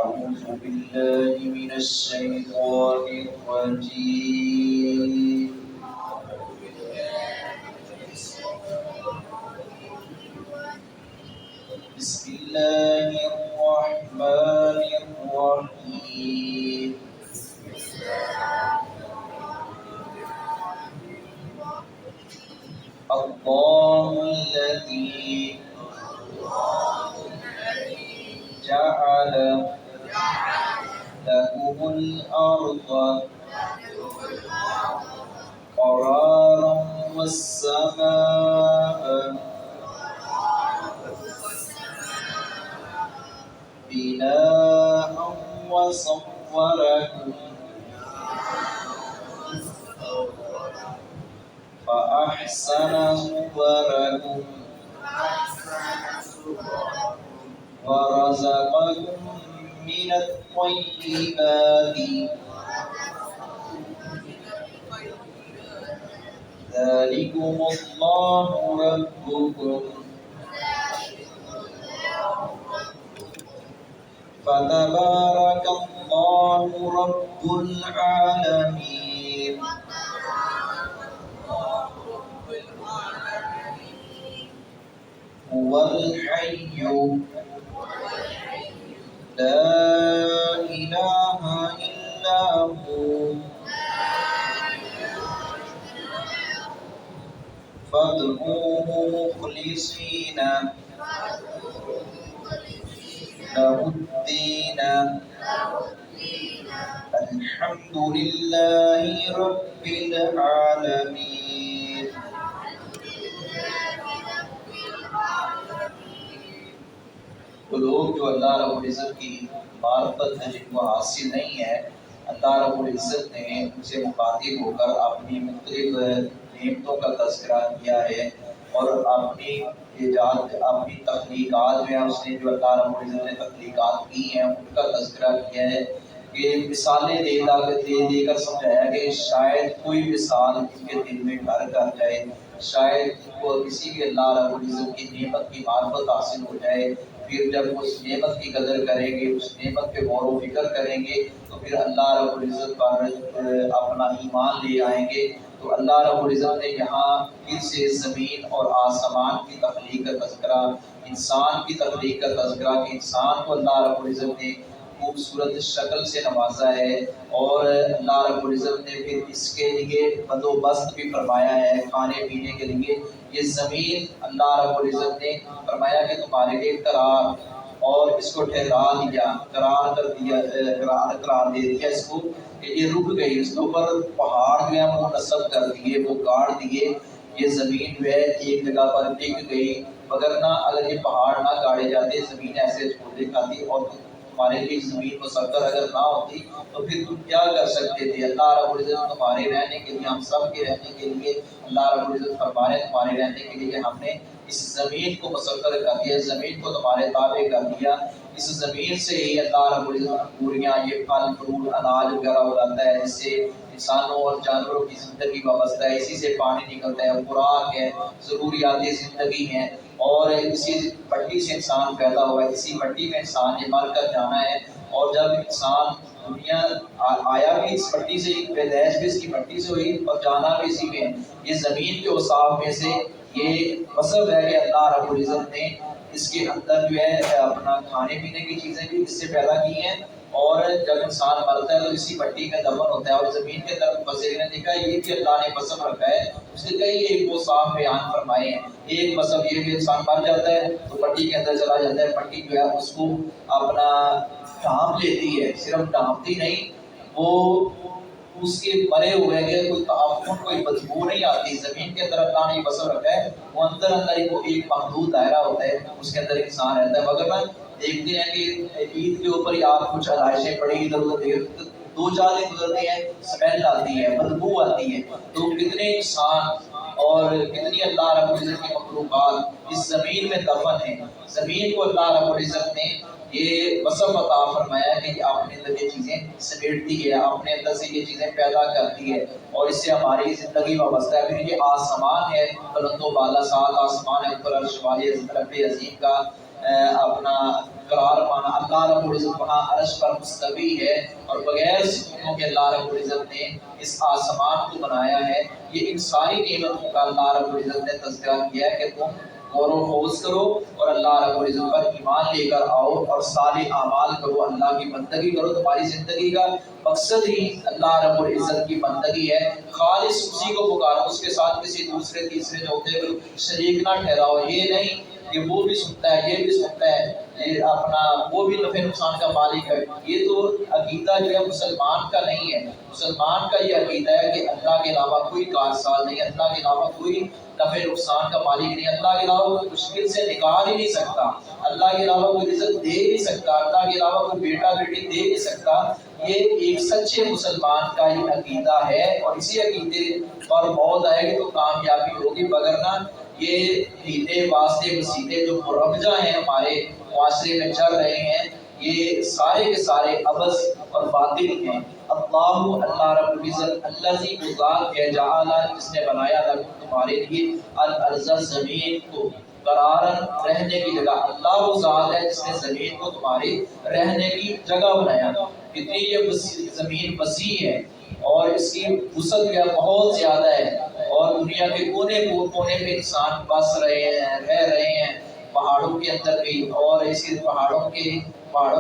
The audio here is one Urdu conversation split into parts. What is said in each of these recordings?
أعوذ بالله من الشيطان الرجيم. بسم الله الرحمن الرحيم. الله الذي جعل لكم الأرض قرارا والسماء بناء وصوركم فأحسن صوركم ورزقكم من الطيبات ذلكم الله ربكم فتبارك الله رب العالمين. هو الحي لا إله إلا هو فادعوه مخلصين له الدين الحمد لله رب العالمين. وہ لوگ جو اللہ رب العزت کی معرفت ہے جن کو حاصل نہیں ہے، اللہ رب العزت نے ان سے مخاطب ہو کر اپنی مختلف نعمتوں کا تذکرہ کیا ہے اور اپنی ایجاد اپنی تخلیقات میں اس نے جو اللہ رب العزت نے تخلیقات کی ہیں ان کا تذکرہ کیا ہے کہ مثالیں دے کر سمجھایا کہ شاید کوئی مثال ان کے دل میں گھر کر جائے، شاید وہ کسی بھی اللہ رب العزت کی نعمت کی معرفت حاصل ہو جائے، پھر جب اس نعمت کی قدر کریں گے، اس نعمت پہ غور و فکر کریں گے تو پھر اللہ رب العزت پر اپنا ایمان لے آئیں گے. تو اللہ رب العزت نے یہاں پھر سے زمین اور آسمان کی تخلیق کا تذکرہ، انسان کی تخلیق کا تذکرہ کہ انسان کو اللہ رب العزت نے خوبصورت شکل سے نوازا ہے اور اللہ رب العزت نے پھر اس کے لیے بندوبست بھی فرمایا ہے کھانے پینے کے لیے. یہ زمین اللہ رب العزت نے فرمایا کہ تمہارے لیے قرار اور اس کو ٹھہرا دیا، قرار دے دیا اس کو کہ یہ رک گئی، اس کے اوپر پہاڑ جو ہے وہ نصب کر دیے، وہ گاڑ دیے، یہ زمین جو ہے ایک جگہ پر ٹک گئی. وگرنہ اگر یہ پہاڑ نہ گاڑے جاتے زمین ایسے چھوڑ دے کھاتی اور تمہارے لیے زمین مسخر اگر نہ ہوتی تو پھر تم کیا کر سکتے تھے. اللہ رب العزت تمہارے رہنے کے لیے، ہم سب کے رہنے کے لیے اللہ رب العزت فرمانے تمہارے رہنے کے لیے ہم نے اس زمین کو مسخر کر دیا، اس زمین کو تمہارے تابع کر دیا. اس زمین سے ہی اللہ رب العزت پوریاں یہ پھل فروٹ اناج وغیرہ اگاتا ہے، جس سے انسانوں اور جانوروں کی زندگی وابستہ ہے، اسی سے پانی نکلتا ہے، خوراک ہے، ضروریات زندگی ہیں اور اسی مٹی سے انسان پیدا ہوا ہے، اسی مٹی میں انسان نے مر کر جانا ہے. اور جب انسان دنیا آیا بھی اس مٹی سے، پیدائش بھی اس کی مٹی سے ہوئی اور جانا بھی اسی میں. یہ زمین کے اوصاف میں سے یہ وصف ہے کہ اللہ رب العزت نے اس کے اندر جو ہے اپنا کھانے پینے کی چیزیں بھی اس سے پیدا کی ہیں اور جب انسان مرتا ہے تو اسی مٹی میں دفن ہوتا ہے. اور زمین کے طرف وزیر نے دیکھا یہ بھی اللہ نے وصف رکھا ہے، اس نے کئی ایک وہ صاف بیان فرمائے ہیں. ایک وصف یہ کہ انسان مر جاتا ہے تو مٹی کے اندر چلا جاتا ہے، مٹی جو ہے اس کو اپنا ڈھانپ لیتی ہے، صرف ڈھانپتی نہیں، وہ اس کے مرے ہوئے کہ کوئی تعفن کوئی بدبو نہیں آتی. زمین کے اندر اللہ نے یہ وصف رکھا ہے، وہ اندر ایک محدود دائرہ ہوتا ہے، اس کے اندر انسان رہتا ہے. مگر دیکھتے ہیں کہ عید کے اوپر ہی آپ کچھ علائشیں پڑی ادھر ادھر دو چار دن گزرتے ہیں، اسمیل آتی ہے، بدبو آتی ہے. تو کتنے انسان اور کتنی اللہ رب العزت کی مخلوقات اس زمین میں دفن ہیں. زمین کو اللہ رب العزت نے یہ وصف عطا فرمایا کہ یہ اپنے اندر یہ چیزیں سمیٹتی ہے، اپنے اندر سے یہ چیزیں پیدا کرتی ہے اور اس سے ہماری زندگی وابستہ ہے. پھر یہ آسمان ہے، بلند و بالا سات آسمان ہے، اوپر عرش والی رب عظیم کا اپنا قرار پانا. اللہ اللہ رب العزت وہاں عرش پر مستوی ہے اور بغیر ستونوں کے اللہ رب العزت نے اس آسمان کو بنایا ہے۔ یہ ان ساری نعمتوں کا اللہ رب العزت نے تذکرہ کیا ہے کہ تم غور و خوض کرو اور اللہ رب العزت پر ایمان لے کر آؤ اور صالح اعمال کرو، اللہ کی بندگی کرو۔ تمہاری زندگی کا مقصد ہی اللہ رب العزت کی بندگی ہے، خالص اسی کو پکارو، اس کے ساتھ کسی دوسرے تیسرے چوتھے کو شریک نہ ٹھہراؤ۔ یہ نہیں کہ وہ بھی سنتا ہے، یہ بھی سنتا ہے، یہ اپنا وہ بھی نفع نقصان کا مالک ہے۔ یہ تو عقیدہ جو ہے مسلمان کا نہیں ہے۔ مسلمان کا یہ عقیدہ ہے کہ اللہ کے علاوہ کوئی کارساز نہیں، اللہ کے علاوہ کوئی نفع نقصان کا مالک نہیں، اللہ کے علاوہ کوئی مشکل سے نکال ہی نہیں سکتا، اللہ کے علاوہ کوئی رزق دے نہیں سکتا، اللہ کے علاوہ کوئی بیٹا بیٹی دے نہیں سکتا۔ یہ ایک سچے مسلمان کا یہ عقیدہ ہے اور اسی عقیدے پر موت آئے گی تو کامیابی ہوگی، وگرنہ یہ ہیلے واسطے وسیلے جو مروجہ ہیں ہمارے معاشرے میں چل رہے ہیں، یہ سارے کے سارے عبث اور باطل ہیں۔ اللہ رب العزت الذی ذات ہے جعل، جس نے بنایا تمہارے لیے الارض، زمین کو قرارن، رہنے کی جگہ۔ اللہ وہ ذات ہے جس نے زمین کو تمہاری رہنے کی جگہ بنایا۔ اتنی یہ زمین وسیع ہے اور اس کی وسعت جو ہے بہت زیادہ ہے اور دنیا کے کونے کونے پہ انسان بس رہے ہیں، رہ رہے ہیں، پہاڑوں کے اندر بھی، اور اس کے پہاڑوں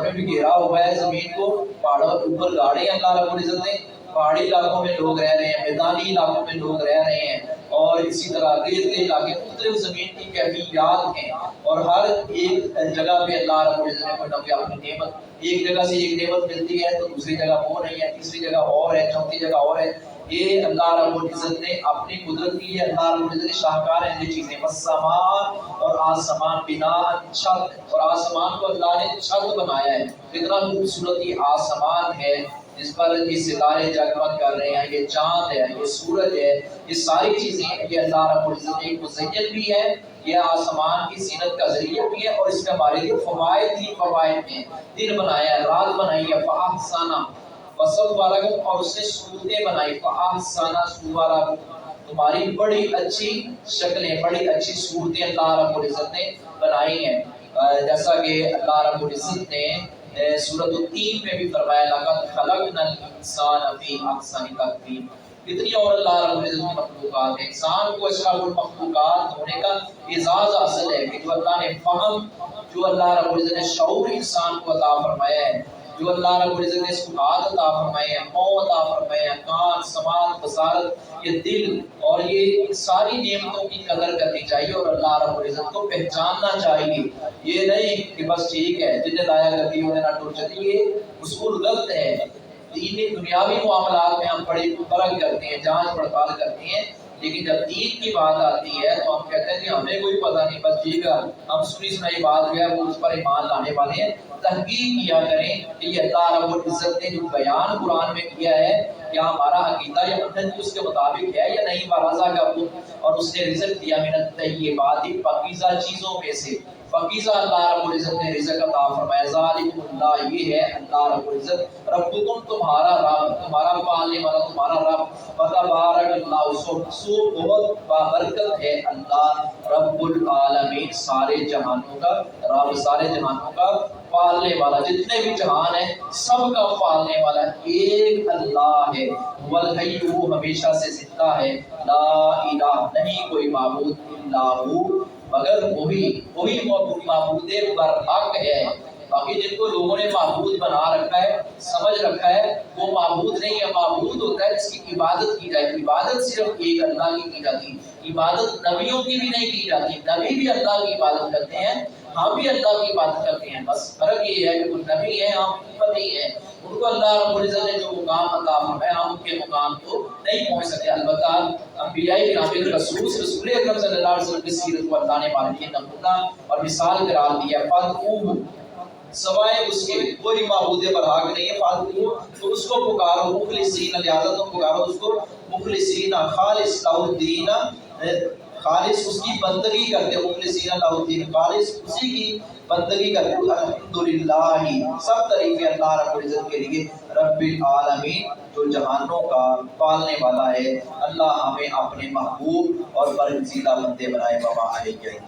میں بھی گھیرا ہوا ہے زمین کو، پہاڑوں کے اوپر گاڑی اللہ رب العزت نے، پہاڑی علاقوں میں لوگ رہ رہے ہیں، میدانی علاقوں میں لوگ رہ رہے ہیں، اور اسی طرح ریت کے علاقے مختلف زمین کی کیفیات ہیں، اور ہر ایک جگہ پہ اللہ رب العزت نے کوئی نہ کوئی اپنی نعمت، ایک جگہ سے ایک نعمت ملتی ہے تو دوسری جگہ وہ نہیں ہے، تیسری جگہ اور ہے، چوتھی جگہ اور ہے۔ یہ اللہ رب العزت نے اپنی قدرت کی ہے، اللہ رب العزت نے شاہکار ہیں یہ چیزیں، والسماء، اور آسمان، بنا چھت، اور آسمان کو اللہ نے چھت بنایا ہے۔ اتنا خوبصورت یہ آسمان ہے جس پر یہ ستارے جگمگ کر رہے ہیں، یہ چاند ہے، یہ سورج ہے، یہ ساری چیزیں یہ اللہ رب العزت ایک مزین بھی ہے، یہ آسمان کی زینت کا ذریعہ بھی ہے، اور اس کا ہمارے لیے فوائد ہی فوائد ہیں۔ دن بنایا ہے، رات بنائی ہے، فاحسن وصورکم، اور اس نے صورتیں بنائی، فاحسن صورکم، تمہاری بڑی اچھی شکلیں، بڑی اچھی صورتیں اللہ رب العزت نے بنائی ہیں، جیسا کہ اللہ رب العزت نے سورۃ التین میں بھی فرمایا لقد خلقنا الانسان فی احسن تقویم۔ اتنی اور اللہ رب العزت کی مخلوقات ہے، انسان کو اشرف المخلوقات ہونے کا اعزاز حاصل ہے کہ جو اللہ نے فہم، جو اللہ رب العزت نے شعور انسان کو عطا فرمایا ہے، جو اللہ رب العزت نے سکات عطا فرمائے ہیں، منہ عطا فرمائے ہیں، کان، سماعت، بصارت، یہ دل، اور یہ ساری نعمتوں کی قدر کرنی چاہیے اور اللہ رب العزت کو پہچاننا چاہیے۔ یہ نہیں کہ بس ٹھیک ہے جنہیں لایا کرتی انہیں نہ ٹوٹ چلی، یہ اصول غلط ہے۔ دینی دنیاوی معاملات میں ہم بڑی فرق کرتے ہیں، جانچ پڑتال کرتے ہیں، لیکن جب دین کی بات آتی ہے تو ہم کہتے ہیں کہ ہمیں کوئی پتہ نہیں، بس ٹھیک ہے ہم سنی سنائی بات جو ہے وہ اس پر ایمان لانے والے ہیں۔ تحقیق کیا کریں کہ یہ اللہ رب العزت نے جو بیان قرآن میں کیا ہے کیا ہمارا عقیدہ یا منہج اس کے مطابق ہے یا نہیں، ورزا کا اور اس نے رزق دیا من الطیبات، پاکیزہ چیزوں میں سے، پاکیزہ اللہ رب العزت نے رزق عطا فرمایا۔ ذالک اللہ، یہ ہے اللہ رب العزت، ربکم تمہارا رب، تمہارا پالنے والا تمہارا رب، فتبارک اللہ، سو بہت بابرکت ہے اللہ رب العالمین، سارے جہانوں کا رب، سارے جہانوں کا پالنے والا، جتنے بھی جہان ہیں سب کا پالنے والا ایک اللہ ہے۔ والحی، وہ ہمیشہ سے زندہ ہے، لا الہ، نہیں کوئی معبود الا ہو، مگر وہی معبود برحق ہے۔ باقی جن کو لوگوں نے معبود بنا رکھا ہے، سمجھ رکھا ہے، وہ معبود نہیں ہے۔ معبود ہوتا ہے جس کی عبادت کی جائے، عبادت صرف ایک اللہ کی جاتی، عبادت نبیوں کی بھی نہیں کی جاتی، نبی بھی اللہ کی عبادت کرتے ہیں، ہم بھی اللہ کی عبادت کرتے ہیں، بس فرق یہ ہے کہ وہ نبی ہیں، ہم امتی ہیں، ان کو اللہ رب العزت نے جو مقام عطا فرمایا ہم ان کے مقام کو نہیں پہنچ سکتے۔ البتہ انبیاء کرام، رسول اکرم صلی اللہ علیہ وسلم کی سیرت کو اللہ نے ہمارے لیے نمونہ اور مثال قرار دیا۔ فادعوہ، سوائے اس کے کوئی معبود برحق نہیں ہے، فادعوہ، تو اس کو پکارو، مخلصین، لہذا تم پکارو اس کو مخلصین، خالص لہ الدین، خالص اس کی بندگی کرتے، مخلصین لہ الدین، خالص اسی کی بندگی کرتے۔ الحمدللہ، سب تعریفیں اللہ رب العزت کے لیے، رب العالمین، جو جہانوں کا پالنے والا ہے۔ اللہ ہمیں اپنے محبوب اور برگزیدہ بندے بنائے، وما علیہ۔